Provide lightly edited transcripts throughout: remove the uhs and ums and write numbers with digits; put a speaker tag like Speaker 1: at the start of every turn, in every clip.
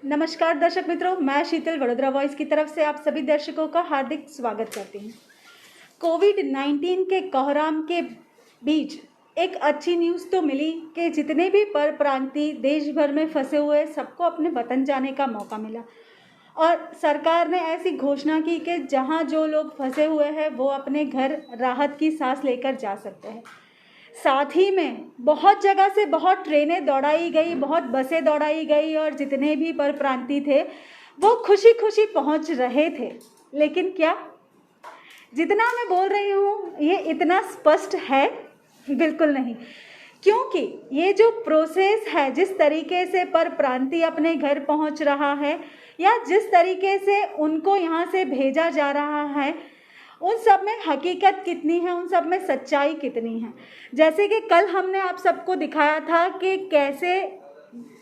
Speaker 1: नमस्कार दर्शक मित्रों, मैं शीतल वडोदरा वॉइस की तरफ से आप सभी दर्शकों का हार्दिक स्वागत करती हूँ। कोविड-19 के कोहराम के बीच एक अच्छी न्यूज़ तो मिली कि जितने भी पर प्रांतीय देश भर में फंसे हुए सबको अपने वतन जाने का मौका मिला और सरकार ने ऐसी घोषणा की कि जहाँ जो लोग फंसे हुए हैं वो अपने घर राहत की सांस लेकर जा सकते हैं। साथ ही में बहुत जगह से बहुत ट्रेनें दौड़ाई गई, बहुत बसें दौड़ाई गई और जितने भी पर प्रांतीय थे वो खुशी खुशी पहुंच रहे थे। लेकिन क्या जितना मैं बोल रही हूँ ये इतना स्पष्ट है? बिल्कुल नहीं, क्योंकि ये जो प्रोसेस है, जिस तरीके से पर प्रांतीय अपने घर पहुंच रहा है या जिस तरीके से उनको यहाँ से भेजा जा रहा है, उन सब में हकीकत कितनी है, उन सब में सच्चाई कितनी है। जैसे कि कल हमने आप सबको दिखाया था कि कैसे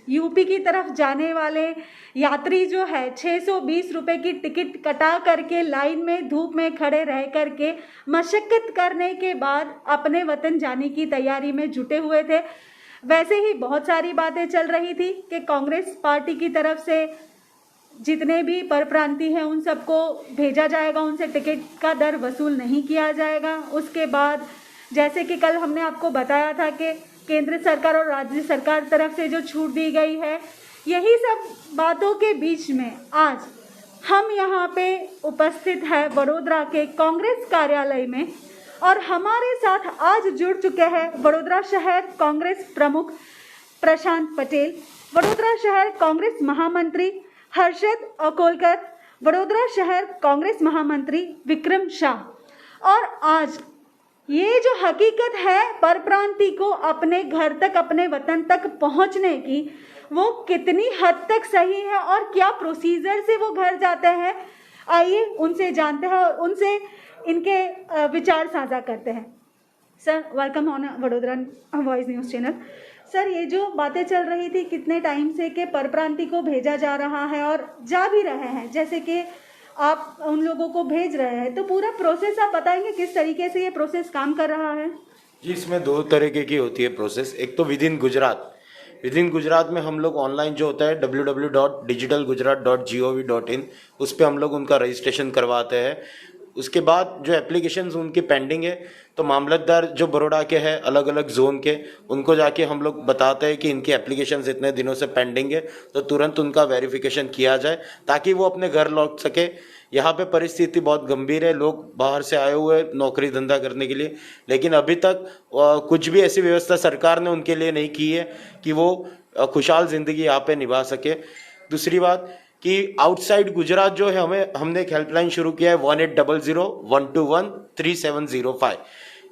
Speaker 1: यूपी की तरफ जाने वाले यात्री जो है 620 रुपये की टिकट कटा करके लाइन में धूप में खड़े रह करके मशक्क़त करने के बाद अपने वतन जाने की तैयारी में जुटे हुए थे। वैसे ही बहुत सारी बातें चल रही थी कि कांग्रेस पार्टी की तरफ से जितने भी परप्रांतीय हैं उन सबको भेजा जाएगा, उनसे टिकट का दर वसूल नहीं किया जाएगा। उसके बाद जैसे कि कल हमने आपको बताया था कि केंद्र सरकार और राज्य सरकार तरफ से जो छूट दी गई है, यही सब बातों के बीच में आज हम यहाँ पे उपस्थित हैं वडोदरा के कांग्रेस कार्यालय में और हमारे साथ आज जुड़ चुके हैं वडोदरा शहर कांग्रेस प्रमुख प्रशांत पटेल, वडोदरा शहर कांग्रेस महामंत्री हर्षद अकोलकर, वडोदरा शहर कांग्रेस महामंत्री विक्रम शाह। और आज ये जो हकीकत है परप्रांतीय को अपने घर तक, अपने वतन तक पहुंचने की, वो कितनी हद तक सही है और क्या प्रोसीजर से वो घर जाते हैं, आइए उनसे जानते हैं और उनसे इनके विचार साझा करते हैं। Sir, welcome on Vadodara voice news channel. Sir, ये जो बातें चल रही थी कितने टाइम से कि परप्रांतीय को भेजा जा रहा है और जा भी रहे हैं, जैसे कि आप उन लोगों को भेज रहे हैं, तो पूरा प्रोसेस आप बताएंगे किस तरीके से ये प्रोसेस काम कर रहा है?
Speaker 2: जी, इसमें दो तरीके की होती है प्रोसेस। एक तो विद इन गुजरात में हम लोग ऑनलाइन जो होता है www.digitalgujarat.gov.in उस पर हम लोग उनका रजिस्ट्रेशन करवाते हैं। उसके बाद जो एप्लीकेशंस उनकी पेंडिंग है तो मामलतदार जो बड़ौदा के हैं अलग अलग जोन के, उनको जाके हम लोग बताते हैं कि इनकी एप्लीकेशंस इतने दिनों से पेंडिंग है, तो तुरंत उनका वेरिफिकेशन किया जाए ताकि वो अपने घर लौट सके। यहाँ पे परिस्थिति बहुत गंभीर है, लोग बाहर से आए हुए नौकरी धंधा करने के लिए, लेकिन अभी तक कुछ भी ऐसी व्यवस्था सरकार ने उनके लिए नहीं की है कि वो खुशहाल जिंदगी यहाँ पे निभा सके। दूसरी बात कि आउटसाइड गुजरात जो है हमने एक हेल्पलाइन शुरू किया है 1800-121-3705।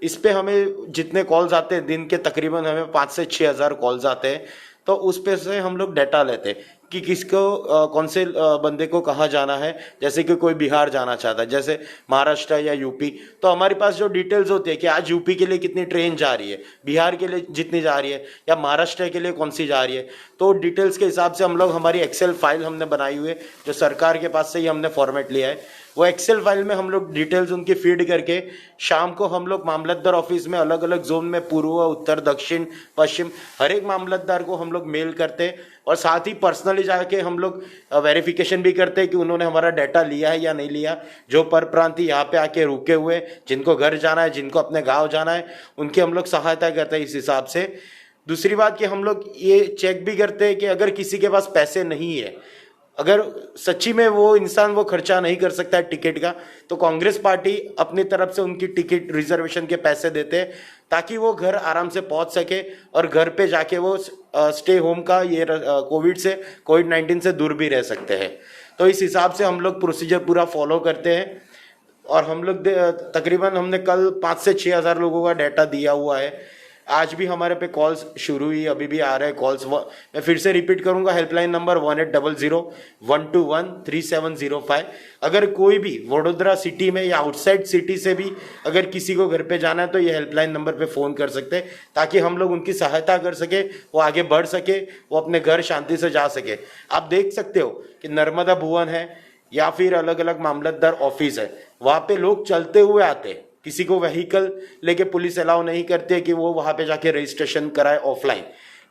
Speaker 2: इस पे हमें जितने कॉल्स आते हैं दिन के तकरीबन हमें 5 से 6 हज़ार कॉल्स आते हैं, तो उस पे से हम लोग डाटा लेते हैं कि किसको कौन से बंदे को कहाँ जाना है। जैसे कि कोई बिहार जाना चाहता है, जैसे महाराष्ट्र या यूपी, तो हमारे पास जो डिटेल्स होती है कि आज यूपी के लिए कितनी ट्रेन जा रही है, बिहार के लिए जितनी जा रही है या महाराष्ट्र के लिए कौन सी जा रही है, तो डिटेल्स के हिसाब से हम लोग हमारी एक्सेल फाइल हमने बनाई हुई है जो सरकार के पास से ही हमने फॉर्मेट लिया है। वो एक्सेल फाइल में हम लोग डिटेल्स उनकी फीड करके शाम को हम लोग मामलतदार ऑफिस में अलग अलग जोन में पूर्व, उत्तर, दक्षिण, पश्चिम हर एक मामलतदार को हम लोग मेल करते हैं और साथ ही पर्सनली जाके हम लोग वेरिफिकेशन भी करते हैं कि उन्होंने हमारा डाटा लिया है या नहीं लिया। जो पर प्रांतीय यहाँ पे आके रुके हुए, जिनको घर जाना है, जिनको अपने गाँव जाना है, उनकी हम लोग सहायता करते हैं इस हिसाब से। दूसरी बात कि हम लोग ये चेक भी करते हैं कि अगर किसी के पास पैसे नहीं है, अगर सच्ची में वो इंसान वो खर्चा नहीं कर सकता है टिकट का, तो कांग्रेस पार्टी अपनी तरफ से उनकी टिकट रिजर्वेशन के पैसे देते हैं ताकि वो घर आराम से पहुंच सके और घर पे जाके वो स्टे होम का ये कोविड-19 से दूर भी रह सकते हैं। तो इस हिसाब से हम लोग प्रोसीजर पूरा फॉलो करते हैं और हम लोग तकरीबन हमने कल 5 से 6 हज़ार लोगों का डाटा दिया हुआ है। आज भी हमारे पे कॉल्स शुरू हुई, अभी भी आ रहे हैं कॉल्स। मैं फिर से रिपीट करूंगा, हेल्पलाइन नंबर 1800-121-3705। अगर कोई भी वडोदरा सिटी में या आउटसाइड सिटी से भी अगर किसी को घर पे जाना है तो ये हेल्पलाइन नंबर पे फ़ोन कर सकते हैं ताकि हम लोग उनकी सहायता कर सके, वो आगे बढ़ सके, वो अपने घर शांति से जा सके। आप देख सकते हो कि नर्मदा भुवन है या फिर अलग अलग मामलतदार ऑफिस है, वहाँ पे लोग चलते हुए आते हैं। किसी को व्हीकल लेके पुलिस अलाउ नहीं करती है कि वो वहाँ पे जाके रजिस्ट्रेशन कराए ऑफलाइन,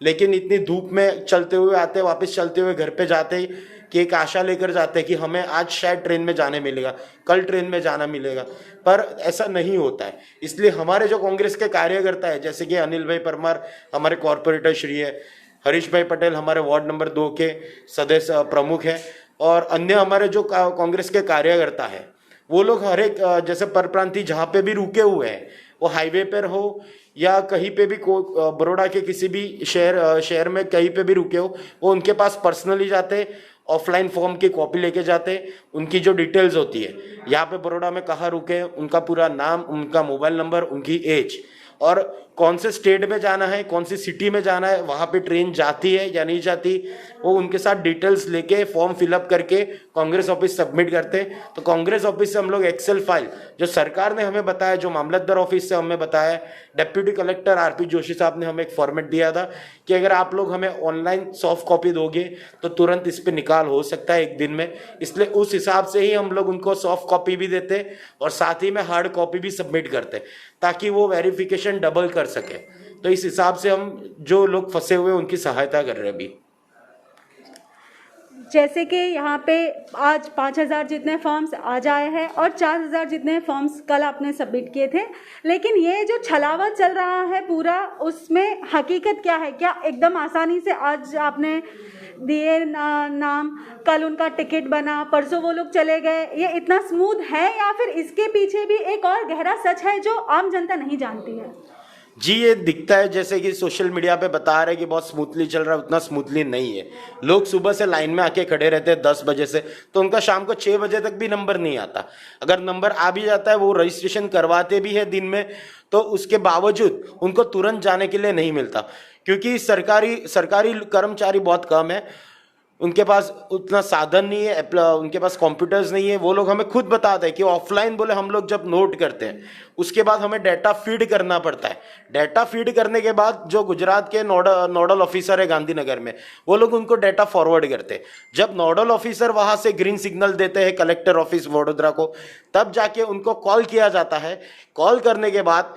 Speaker 2: लेकिन इतनी धूप में चलते हुए आते, वापस चलते हुए घर पे जाते कि एक आशा लेकर जाते कि हमें आज शायद ट्रेन में जाने मिलेगा, कल ट्रेन में जाना मिलेगा, पर ऐसा नहीं होता है। इसलिए हमारे जो कांग्रेस के कार्यकर्ता है, जैसे कि अनिल भाई परमार हमारे कॉरपोरेटर श्री है, हरीश भाई पटेल हमारे वार्ड नंबर 2 के सदस्य प्रमुख हैं, और अन्य हमारे जो कांग्रेस के कार्यकर्ता है, वो लोग हर एक जैसे परप्रांतीय जहाँ पे भी रुके हुए हैं, वो हाईवे पर हो या कहीं पे भी बड़ौदा के किसी भी शहर में कहीं पे भी रुके हो, वो उनके पास पर्सनली जाते, ऑफलाइन फॉर्म की कॉपी लेके जाते, उनकी जो डिटेल्स होती है यहाँ पे बड़ौदा में कहाँ रुके, उनका पूरा नाम, उनका मोबाइल नंबर, उनकी एज, और कौन से स्टेट में जाना है, कौन सी सिटी में जाना है, वहाँ पे ट्रेन जाती है या नहीं जाती, वो उनके साथ डिटेल्स लेके फॉर्म फिलअप करके कांग्रेस ऑफिस सबमिट करते। तो कांग्रेस ऑफिस से हम लोग एक्सेल फाइल जो सरकार ने हमें बताया, जो मामलतदार ऑफिस से हमें बताया, डिप्टी कलेक्टर आरपी जोशी साहब ने हमें एक फॉर्मेट दिया था कि अगर आप लोग हमें ऑनलाइन सॉफ्ट कॉपी दोगे तो तुरंत इस पर निकाल हो सकता है एक दिन में। इसलिए उस हिसाब से ही हम लोग उनको सॉफ्ट कॉपी भी देते और साथ ही में हार्ड कॉपी भी सबमिट करते, ताकि वो वेरिफिकेशन डबल कर सके। तो इस हिसाब से हम जो लोग फंसे हुए उनकी सहायता कर रहे हैं अभी।
Speaker 1: जैसे कि यहाँ पे आज 5,000 जितने फॉर्म्स आज आए हैं और 4,000 जितने फॉर्म्स कल आपने सबमिट किए थे, लेकिन ये जो छलावा चल रहा है पूरा, उसमें हकीकत क्या है? क्या एकदम आसानी से आज आपने दिए नाम, कल उनका टिकट बना, परसों वो लोग चले गए, ये इतना स्मूथ है, या फिर इसके पीछे भी एक और गहरा सच है जो आम जनता नहीं जानती है?
Speaker 2: जी, ये दिखता है जैसे कि सोशल मीडिया पे बता रहे हैं कि बहुत स्मूथली चल रहा है, उतना स्मूथली नहीं है। लोग सुबह से लाइन में आके खड़े रहते हैं 10 बजे से, तो उनका शाम को 6 बजे तक भी नंबर नहीं आता। अगर नंबर आ भी जाता है, वो रजिस्ट्रेशन करवाते भी है दिन में, तो उसके बावजूद उनको तुरंत जाने के लिए नहीं मिलता, क्योंकि सरकारी कर्मचारी बहुत कम है, उनके पास उतना साधन नहीं है, उनके पास कंप्यूटर्स नहीं है। वो लोग हमें खुद बताते हैं कि ऑफलाइन बोले हम लोग जब नोट करते हैं, उसके बाद हमें डाटा फीड करना पड़ता है। डाटा फीड करने के बाद जो गुजरात के नोडल ऑफिसर है गांधीनगर में, वो लोग उनको डाटा फॉरवर्ड करते हैं। जब नोडल ऑफिसर वहां से ग्रीन सिग्नल देते हैं कलेक्टर ऑफिस वडोदरा को, तब जाके उनको कॉल किया जाता है। कॉल करने के बाद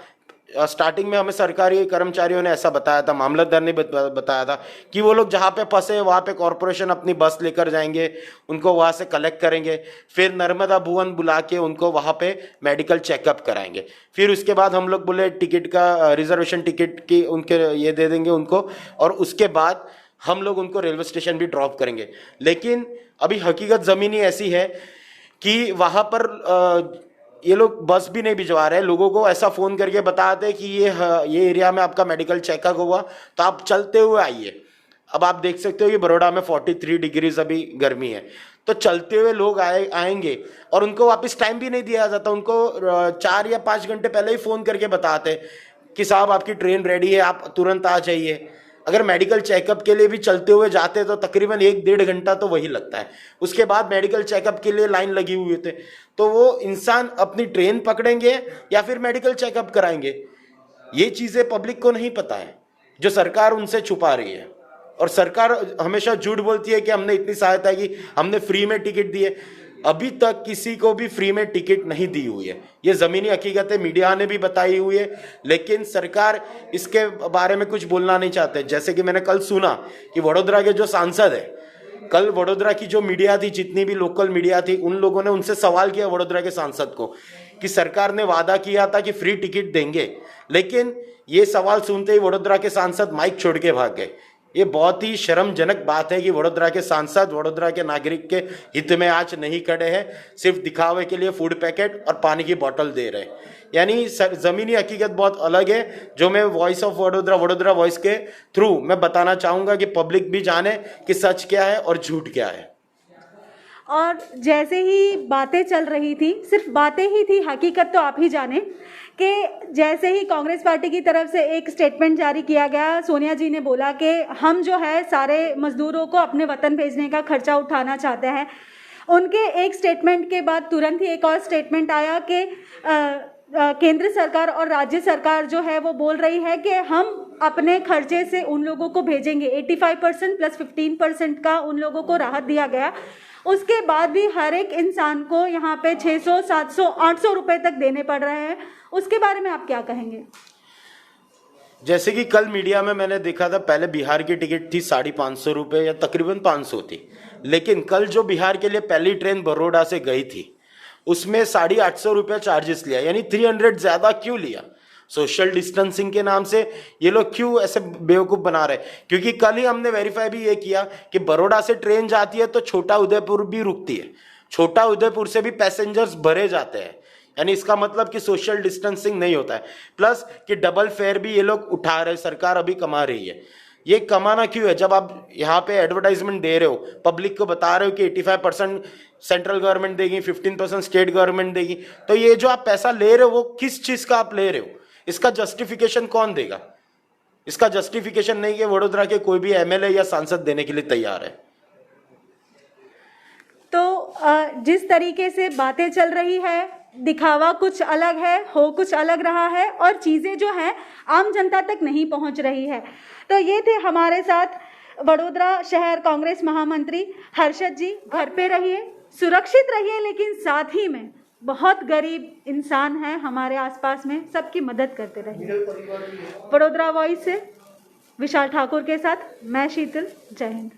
Speaker 2: स्टार्टिंग में हमें सरकारी कर्मचारियों ने ऐसा बताया था, मामलतदार ने बताया था कि वो लोग जहाँ पे फंसे वहाँ पे कॉरपोरेशन अपनी बस लेकर जाएंगे, उनको वहाँ से कलेक्ट करेंगे, फिर नर्मदा भुवन बुला के उनको वहाँ पे मेडिकल चेकअप कराएंगे। फिर उसके बाद हम लोग बोले टिकट का रिजर्वेशन टिकट की उनके ये दे देंगे उनको, और उसके बाद हम लोग उनको रेलवे स्टेशन भी ड्रॉप करेंगे। लेकिन अभी हकीकत ज़मीनी ऐसी है कि वहाँ पर ये लोग बस भी नहीं भिजवा रहे, लोगों को ऐसा फ़ोन करके बताते कि ये एरिया में आपका मेडिकल चेकअप हुआ तो आप चलते हुए आइए। अब आप देख सकते हो कि बड़ौदा में 43 डिग्रीज अभी गर्मी है, तो चलते हुए लोग आएंगे और उनको वापस टाइम भी नहीं दिया जाता। उनको 4 या 5 घंटे पहले ही फ़ोन करके बताते कि साहब आपकी ट्रेन रेडी है, आप तुरंत आ जाइए। अगर मेडिकल चेकअप के लिए भी चलते हुए जाते तो तकरीबन 1-1.5 घंटा तो वही लगता है। उसके बाद मेडिकल चेकअप के लिए लाइन लगी हुई थे, तो वो इंसान अपनी ट्रेन पकड़ेंगे या फिर मेडिकल चेकअप कराएंगे, ये चीज़ें पब्लिक को नहीं पता है, जो सरकार उनसे छुपा रही है। और सरकार हमेशा झूठ बोलती है कि हमने इतनी सहायता की, हमने फ्री में टिकट दिए। अभी तक किसी को भी फ्री में टिकट नहीं दी हुई है, ये ज़मीनी हकीकत है, मीडिया ने भी बताई हुई है, लेकिन सरकार इसके बारे में कुछ बोलना नहीं चाहते। जैसे कि मैंने कल सुना कि वडोदरा के जो सांसद है, कल वडोदरा की जो मीडिया थी, जितनी भी लोकल मीडिया थी, उन लोगों ने उनसे सवाल किया वडोदरा के सांसद को कि सरकार ने वादा किया था कि फ्री टिकट देंगे, लेकिन ये सवाल सुनते ही वडोदरा के सांसद माइक छोड़ के भाग गए। ये बहुत ही शर्मजनक बात है कि वडोदरा के सांसद वडोदरा के नागरिक के हित में आज नहीं खड़े हैं, सिर्फ दिखावे के लिए फूड पैकेट और पानी की बोतल दे रहे हैं। यानी ज़मीनी हकीकत बहुत अलग है, जो मैं वॉइस ऑफ वडोदरा वॉइस के थ्रू मैं बताना चाहूँगा कि पब्लिक भी जाने कि सच क्या है और झूठ क्या है।
Speaker 1: और जैसे ही बातें चल रही थी, सिर्फ बातें ही थी, हकीकत तो आप ही जाने कि जैसे ही कांग्रेस पार्टी की तरफ से एक स्टेटमेंट जारी किया गया, सोनिया जी ने बोला कि हम जो है सारे मजदूरों को अपने वतन भेजने का खर्चा उठाना चाहते हैं। उनके एक स्टेटमेंट के बाद तुरंत ही एक और स्टेटमेंट आया कि केंद्र सरकार और राज्य सरकार जो है वो बोल रही है कि हम अपने खर्चे से उन लोगों को भेजेंगे। 85% प्लस 15% का उन लोगों को राहत दिया गया। उसके बाद भी हर एक इंसान को यहाँ पे 600, 700, 800 रुपए तक देने पड़ रहे हैं। उसके बारे में आप क्या कहेंगे?
Speaker 2: जैसे कि कल मीडिया में मैंने देखा था, पहले बिहार की टिकट थी 550 रुपये या तकरीबन 500 थी, लेकिन कल जो बिहार के लिए पहली ट्रेन बड़ौदा से गई थी उसमें 850 रुपये चार्जेस लिया, यानी 300 ज्यादा क्यों लिया? सोशल डिस्टेंसिंग के नाम से ये लोग क्यों ऐसे बेवकूफ बना रहे? क्योंकि कल ही हमने वेरीफाई भी ये किया कि बड़ौदा से ट्रेन जाती है तो छोटा उदयपुर भी रुकती है, छोटा उदयपुर से भी पैसेंजर्स भरे जाते हैं, यानी इसका मतलब कि सोशल डिस्टेंसिंग नहीं होता है। प्लस कि डबल फेयर भी ये लोग उठा रहे, सरकार अभी कमा रही है। ये कमाना क्यों है? जब आप यहाँ पे एडवर्टाइजमेंट दे रहे हो, पब्लिक को बता रहे हो कि 85% सेंट्रल गवर्नमेंट देगी, 15% स्टेट गवर्नमेंट देगी, तो ये जो आप पैसा ले रहे हो वो किस चीज का आप ले रहे हो? इसका जस्टिफिकेशन कौन देगा? इसका जस्टिफिकेशन नहीं कि वडोदरा के कोई भी एमएलए या सांसद देने के लिए तैयार है।
Speaker 1: तो जिस तरीके से बातें चल रही है, दिखावा कुछ अलग है, हो कुछ अलग रहा है, और चीज़ें जो हैं आम जनता तक नहीं पहुंच रही है। तो ये थे हमारे साथ वडोदरा शहर कांग्रेस महामंत्री हर्षद जी। घर पे रहिए, सुरक्षित रहिए, लेकिन साथ ही में बहुत गरीब इंसान हैं हमारे आसपास में, सबकी मदद करते रहिए। वडोदरा वॉइस से विशाल ठाकुर के साथ मैं शीतल, जय हिंद।